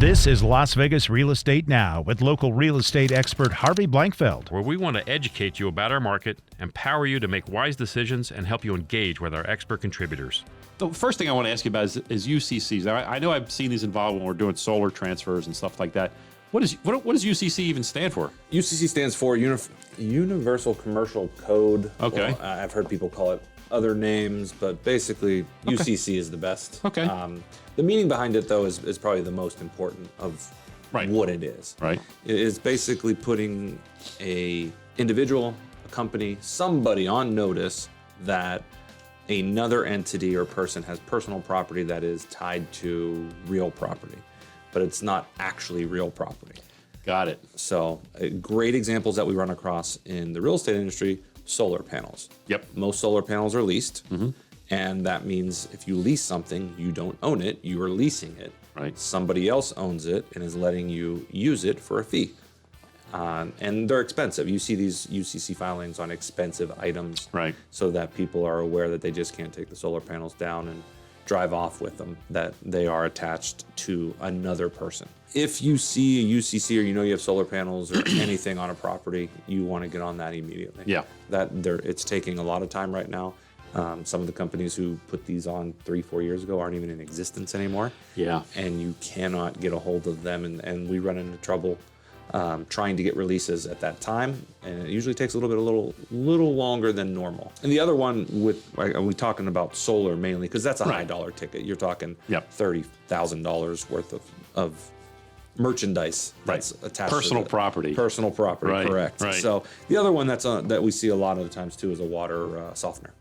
This is Las Vegas Real Estate Now with local real estate expert Harvey Blankfeld. Where we want to educate you about our market, empower you to make wise decisions, and help you engage with our expert contributors. The first thing I want to ask you about is UCCs. I know I've seen these involved when we're doing solar transfers and stuff like that. What does UCC even stand for? UCC stands for Universal Commercial Code. Okay. Well, I've heard people call it other names, but basically UCC is the best. Okay. The meaning behind it, though, is probably the most important of what it is. Right. It is basically putting a individual, a company, somebody on notice that another entity or person has personal property that is tied to real property, but it's not actually real property. Got it. So great examples that we run across in the real estate industry, solar panels. Yep. Most solar panels are leased. And that means if you lease something, you don't own it, you are leasing it. Right. Somebody else owns it and is letting you use it for a fee. And they're expensive. You see these UCC filings on expensive items. Right. So that people are aware that they just can't take the solar panels down and drive off with them, that they are attached to another person. If you see a UCC or you know you have solar panels or anything on a property, you want to get on that immediately. Yeah. It's taking a lot of time right now. Some of the companies who put these on 3-4 years ago aren't even in existence anymore. Yeah. And you cannot get a hold of them, and we run into trouble trying to get releases at that time, and it usually takes a little longer than normal. And the other one are we talking about solar mainly because that's a high dollar ticket. You're talking $30,000 worth of merchandise that's attached personal to property. Personal property, Right, correct. right. So the other one that we see a lot of the times too is a water softener.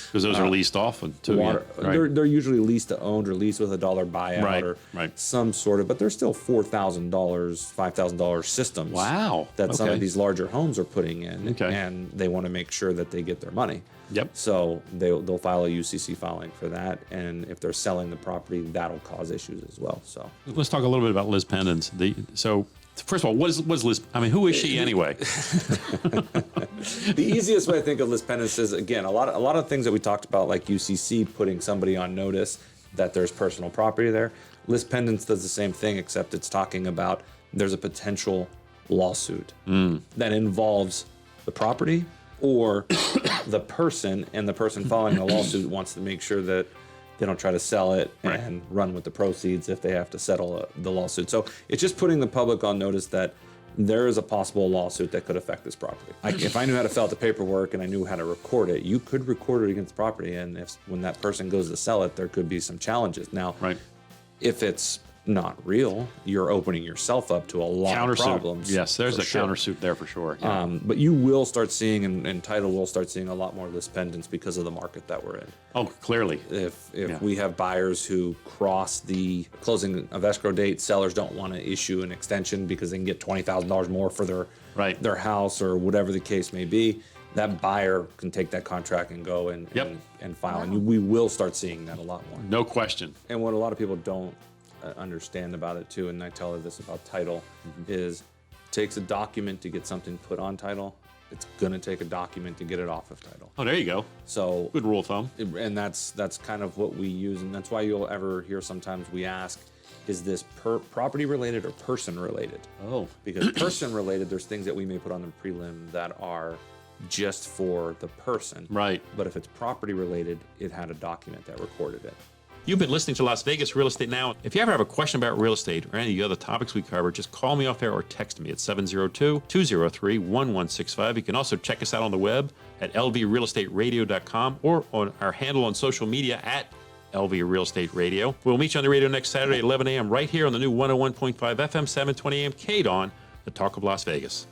Because those are leased off too. Water, Yeah. Right. they're usually leased to owned or leased with a $1 buyout or right. some sort of, but they're still $4,000, $5,000 systems. Wow. That some Okay. of these larger homes are putting in, Okay. and they want to make sure that they get their money. Yep. So they'll file a UCC filing for that, and if they're selling the property, that'll cause issues as well. So Let's talk a little bit about Lis Pendens. So first of all, what is Lis? I mean, who is she anyway? the easiest way I think of Lis Pendens is, again, a lot of things that we talked about, like UCC putting somebody on notice that there's personal property there. Lis Pendens does the same thing, except it's talking about there's a potential lawsuit that involves the property or the person, and the person filing the lawsuit wants to make sure that they don't try to sell it and run with the proceeds if they have to settle the lawsuit. So it's just putting the public on notice that there is a possible lawsuit that could affect this property. If I knew how to fill out the paperwork and I knew how to record it, you could record it against the property, and when that person goes to sell it, there could be some challenges. Now, if it's not real, you're opening yourself up to a lot of problems. Yes, there's a countersuit there for sure. Yeah. But you will start seeing, and title will start seeing a lot more Lis Pendens because of the market that we're in. Oh, clearly. If we have buyers who cross the closing of escrow date, sellers don't want to issue an extension because they can get $20,000 more for their house or whatever the case may be. That buyer can take that contract and go and file. And we will start seeing that a lot more. No question. And what a lot of people don't understand about it too, and I tell her this about title, is it takes a document to get something put on title. It's gonna take a document to get it off of title. Oh, there you go. So good rule of thumb. And that's kind of what we use, and that's why you'll ever hear sometimes we ask, is this property related or person related? Oh, because person related, there's things that we may put on the prelim that are just for the person. Right. But if it's property related, it had a document that recorded it. You've been listening to Las Vegas Real Estate Now. If you ever have a question about real estate or any of the other topics we cover, just call me off air or text me at 702-203-1165. You can also check us out on the web at lvrealestateradio.com or on our handle on social media at LV Real Estate Radio. We'll meet you on the radio next Saturday at 11 a.m. right here on the new 101.5 FM, 720 a.m. KDWN, the Talk of Las Vegas.